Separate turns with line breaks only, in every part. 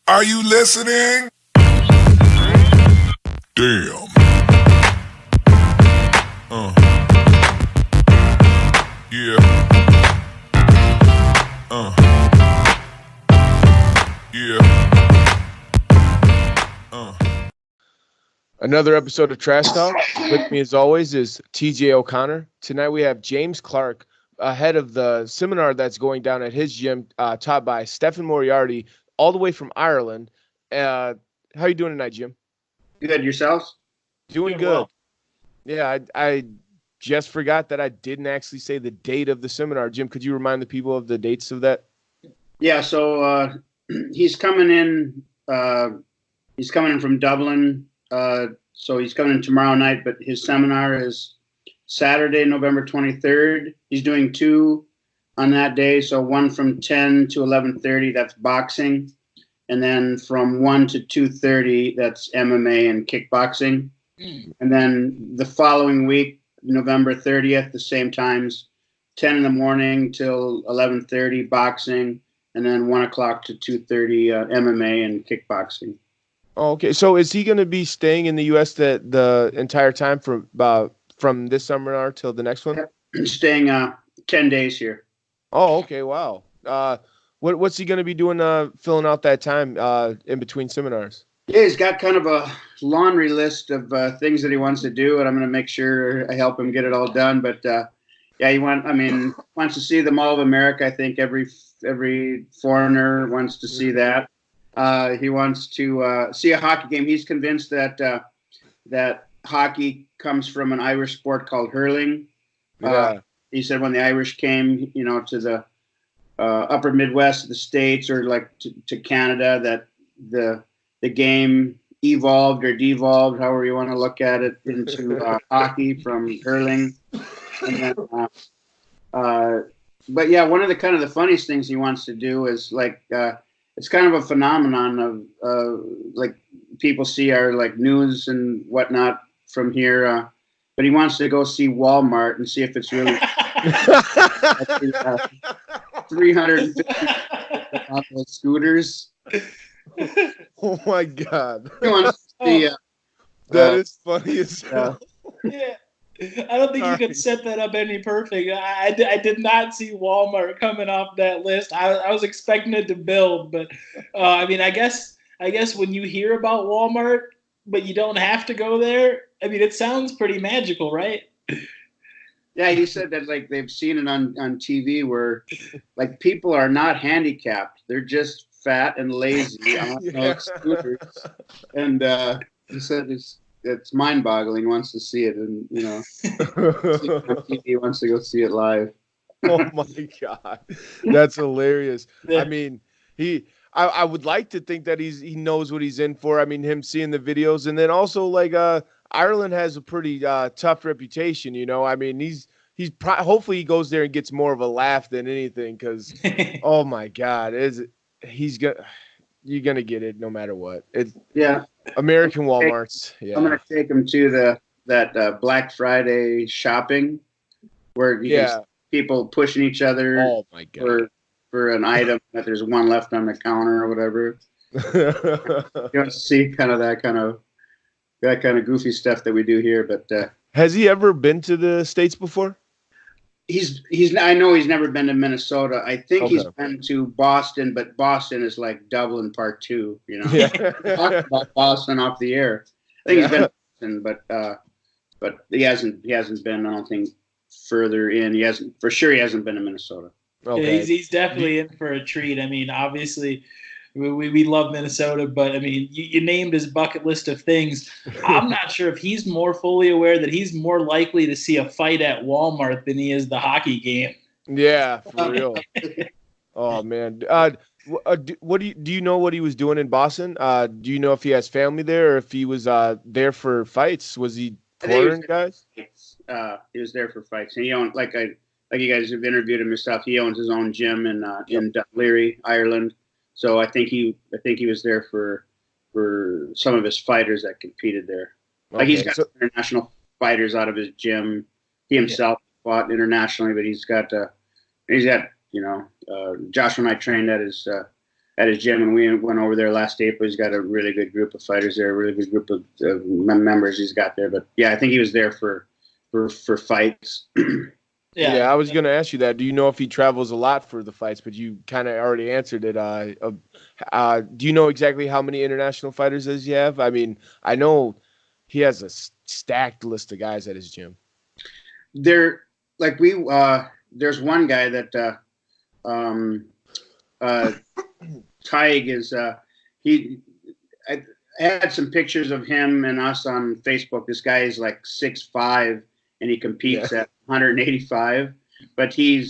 Are you listening? Damn. Yeah. Yeah.
Another episode of Trash Talk. With me, as always, is TJ O'Connor. Tonight we have James Clark, ahead of the seminar that's going down at his gym, taught by Stefan Moriarty, all the way from Ireland. How you doing tonight, Jim?
Good. Yourselves?
Doing good. Well. Yeah, I just forgot that I didn't actually say the date of the seminar. Jim, could you remind the people of the dates of that?
Yeah, so he's coming in. He's coming in from Dublin. So he's coming in tomorrow night, but his seminar is Saturday, November 23rd. He's doing two on that day. So one from 10 to 11:30, that's boxing. And then from 1 to 2:30, that's MMA and kickboxing. And then the following week, November 30th, the same times, 10 in the morning till 11:30, boxing. And then 1 o'clock to 2:30, MMA and kickboxing.
Oh, okay. So is he going to be staying in the U.S. the entire time from this seminar till the next one?
Staying 10 days here.
Oh, okay. Wow. What's he going to be doing filling out that time in between seminars?
Yeah, he's got kind of a laundry list of things that he wants to do, and I'm going to make sure I help him get it all done. But yeah, he wants to see the Mall of America. I think every foreigner wants to see that. He wants to see a hockey game. He's convinced that that hockey comes from an Irish sport called hurling. He said when the Irish came, to the upper Midwest of the States or like to Canada, that the game evolved or devolved, however you want to look at it, into hockey from hurling. And then, but yeah, one of the funniest things he wants to do is like. It's kind of a phenomenon of like people see our like news and whatnot from here, but he wants to go see Walmart and see if it's really 350 scooters.
Oh my God!
He wants to see,
that is funny as hell.
Yeah. I don't think you could set that up any perfect. I did not see Walmart coming off that list. I was expecting it to build, but I guess when you hear about Walmart, but you don't have to go there, it sounds pretty magical, right?
Yeah, he said that like they've seen it on TV where like people are not handicapped; they're just fat and lazy on those scooters, and he said it's mind-boggling. He wants to see it, and he wants to go see it live.
Oh my God, that's hilarious. Yeah. I would like to think that he knows what he's in for. Him seeing the videos, and then also like Ireland has a pretty tough reputation. Hopefully he goes there and gets more of a laugh than anything. Because oh my God, you're gonna get it no matter what.
Yeah.
American Walmarts. Yeah.
I'm gonna take him to that Black Friday shopping where you can see people pushing each other.
Oh my God.
For an item that there's one left on the counter or whatever. You want to see that kind of goofy stuff that we do here. But
has he ever been to the States before?
I know he's never been to Minnesota. I think he's been to Boston, but Boston is like Dublin Part 2.
Yeah.
Talked about Boston off the air. I think he's been to Boston, but he hasn't been. I don't think further in. He hasn't been to Minnesota.
Okay.
Yeah, he's definitely in for a treat. Obviously, we love Minnesota, but you named his bucket list of things. I'm not sure if he's more fully aware that he's more likely to see a fight at Walmart than he is the hockey game.
Yeah, for real. Oh man, what do you know what he was doing in Boston? Do you know if he has family there or if he was there for fights? Was he touring guys?
He was there for fights. And he owned like you guys have interviewed him and stuff. He owns his own gym in Dunleary, Ireland. So I think he was there for some of his fighters that competed there. Like he's got international fighters out of his gym. He himself fought internationally, but he's got Joshua and I trained at at his gym, and we went over there last April. He's got a really good group of fighters there, a really good group of members he's got there. But yeah, I think he was there for fights.
Yeah, I was going to ask you that. Do you know if he travels a lot for the fights? But you kind of already answered it. Do you know exactly how many international fighters does he have? I mean, I know he has a stacked list of guys at his gym.
There's one guy that Tig is. I had some pictures of him and us on Facebook. This guy is like 6'5", and he competes at 185. But he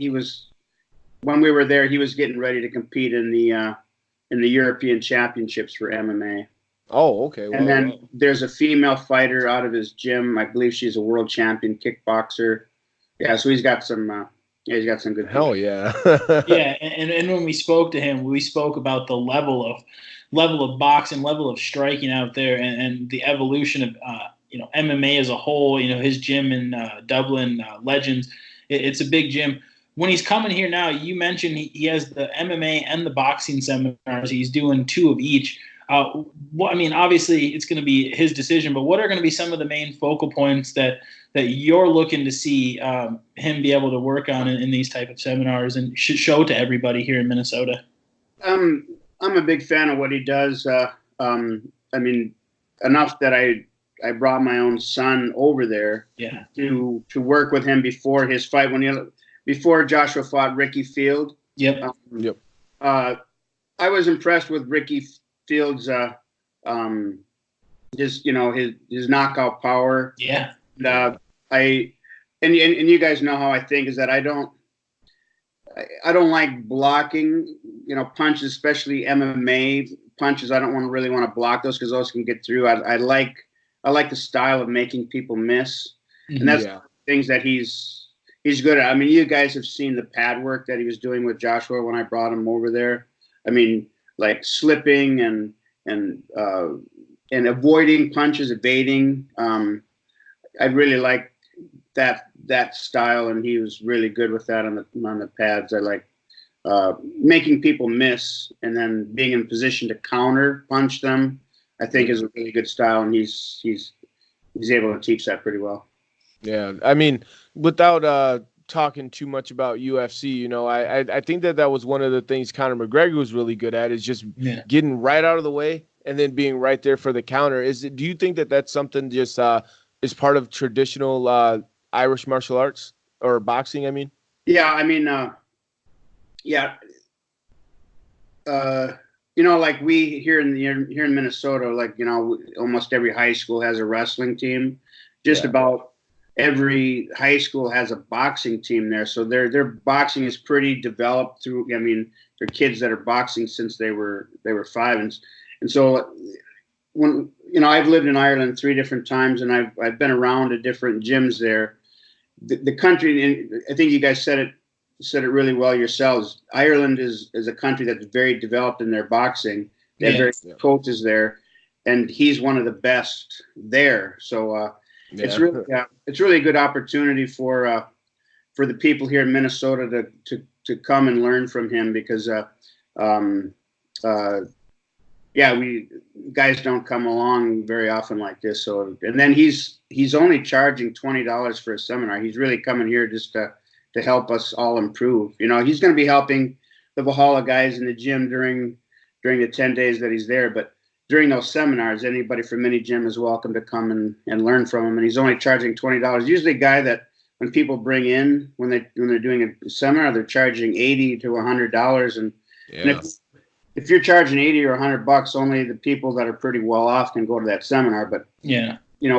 was, when we were there, he was getting ready to compete in the European Championships for MMA.
Oh, okay.
And then there's a female fighter out of his gym. I believe she's a world champion kickboxer. Yeah, so he's got some. He's got some good.
Hell yeah.
Yeah, and when we spoke to him, we spoke about the level of boxing, level of striking out there, and the evolution of MMA as a whole. His gym in Dublin, Legends. It's a big gym. When he's coming here now, you mentioned he has the MMA and the boxing seminars. He's doing 2 of each. Obviously it's going to be his decision, but what are going to be some of the main focal points that you're looking to see him be able to work on in these type of seminars and show to everybody here in Minnesota?
I'm a big fan of what he does. Enough that I brought my own son over there to work with him before his fight, before Joshua fought Ricky Field.
Yep.
I was impressed with Ricky Fields, his knockout power.
Yeah.
And you guys know how I think is that I don't like blocking, punches, especially MMA punches. I don't really want to block those because those can get through. I like the style of making people miss, and that's things that he's good at. I mean, you guys have seen the pad work that he was doing with Joshua when I brought him over there. I mean, like slipping and avoiding punches, evading. I really like that style, and he was really good with that on the pads. I like making people miss and then being in position to counter punch them. I think is a really good style, and he's able to teach that pretty well.
Yeah, I mean, without talking too much about UFC, I think that was one of the things Conor McGregor was really good at, is just getting right out of the way and then being right there for the counter. Do you think that that's something just is part of traditional Irish martial arts or boxing? I mean,
yeah, I mean, like we here in Minnesota, like almost every high school has a wrestling team. Just about every high school has a boxing team there, so their boxing is pretty developed through. I mean, they're kids that are boxing since they were 5, and so when I've lived in Ireland 3 different times, and I've been around at different gyms there. The country, and I think you guys said it really well yourselves. Ireland is a country that's very developed in their boxing. They have very good coaches there, and he's one of the best there. So it's really a good opportunity for the people here in Minnesota to come and learn from him, because we guys don't come along very often like this. So, and then he's only charging $20 for a seminar. He's really coming here just to help us all improve. He's going to be helping the Valhalla guys in the gym during the 10 days that he's there. But during those seminars, anybody from any gym is welcome to come and learn from him. And he's only charging $20. Usually a guy that when people bring in, when they're doing a seminar, they're charging $80 to $100. And if you're charging $80 or $100, only the people that are pretty well off can go to that seminar. But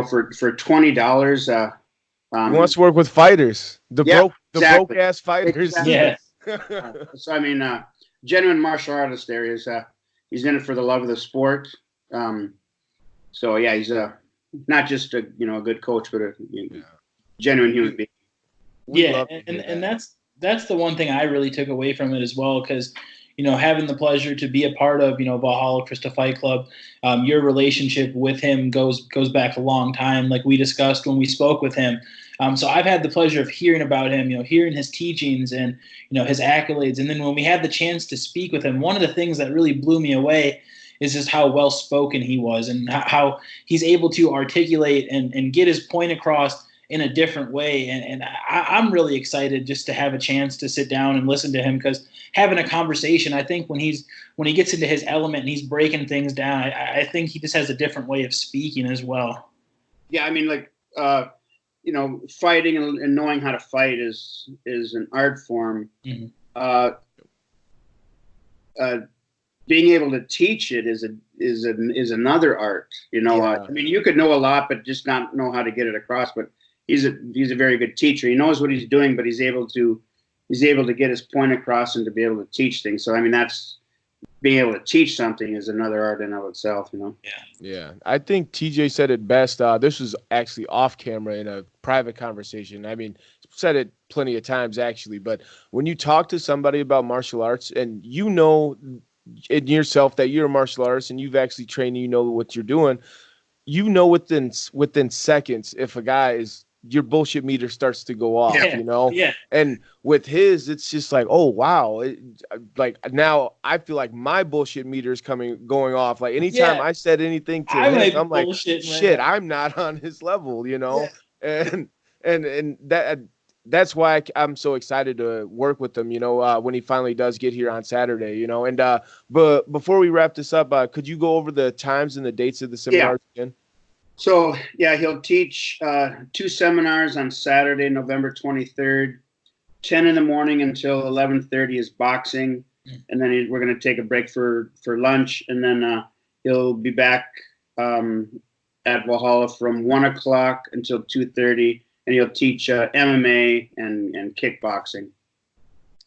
for $20,
he wants to work with fighters, broke ass fighters.
Exactly. Yeah. So I mean, genuine martial artist there is. He's in it for the love of the sport. So yeah, he's not just a good coach, but a genuine human being.
And that's the one thing I really took away from it as well, because having the pleasure to be a part of, Valhalla Crystal Fight Club, your relationship with him goes back a long time. Like we discussed when we spoke with him, So I've had the pleasure of hearing about him, hearing his teachings and, his accolades. And then when we had the chance to speak with him, one of the things that really blew me away is just how well spoken he was and how he's able to articulate and get his point across in a different way. And I'm really excited just to have a chance to sit down and listen to him, because having a conversation, I think when he gets into his element and he's breaking things down, I think he just has a different way of speaking as well.
Yeah, I mean, like, fighting and knowing how to fight is an art form.
Mm-hmm.
Being able to teach it is another art. I mean, you could know a lot, but just not know how to get it across. But he's a very good teacher. He knows what he's doing, but he's able to get his point across and to be able to teach things. So I mean, that's being able to teach something is another art in of itself.
Yeah. I think TJ said it best. This was actually off camera in a private conversation. I mean, said it plenty of times actually, but when you talk to somebody about martial arts and in yourself that you're a martial artist and you've actually trained, what you're doing, within seconds if a guy is, your bullshit meter starts to go off.
Yeah.
And with his, it's just like, oh wow, like now I feel like my bullshit meter is going off. Like anytime I said anything to him, I'm like, shit, I'm not on his level, and that's why I'm so excited to work with him, when he finally does get here on Saturday, and but before we wrap this up, could you go over the times and the dates of the seminars again?
So, he'll teach 2 seminars on Saturday, November 23rd, 10 in the morning until 11:30 is boxing. And then we're going to take a break for lunch. And then he'll be back at Valhalla from 1 o'clock until 2:30. And he'll teach MMA and kickboxing.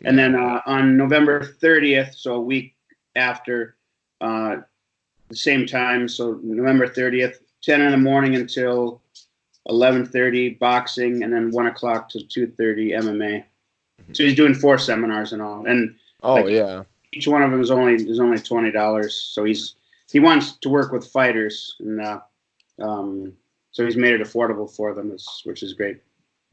And then on November 30th, so a week after, the same time, so November 30th, 10 in the morning until 11:30 boxing, and then 1 o'clock to 2:30 MMA. So he's doing 4 seminars and all. And each one of them is only $20. So he wants to work with fighters, and so he's made it affordable for them, which is great.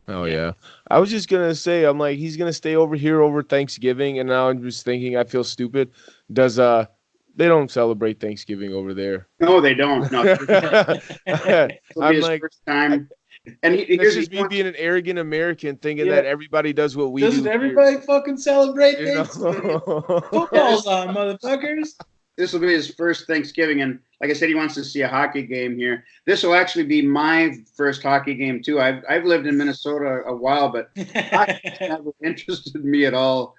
Oh yeah. I was just gonna say, I'm like, he's gonna stay over here over Thanksgiving, and now I'm just thinking, I feel stupid. They don't celebrate Thanksgiving over there.
No, they don't. No.
I'm like,
first time. And
here's just me being an arrogant American thinking that everybody does what we do.
Doesn't everybody fucking celebrate Thanksgiving? Football's on, motherfuckers.
This will be his first Thanksgiving, and like I said, he wants to see a hockey game here. This will actually be my first hockey game too. I've lived in Minnesota a while, but hockey never interested me at all.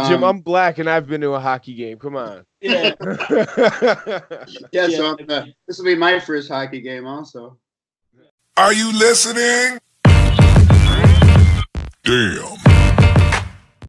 Jim, I'm black and I've been to a hockey game. Come on.
Yeah. So this will be my first hockey game also.
Are you listening? Damn.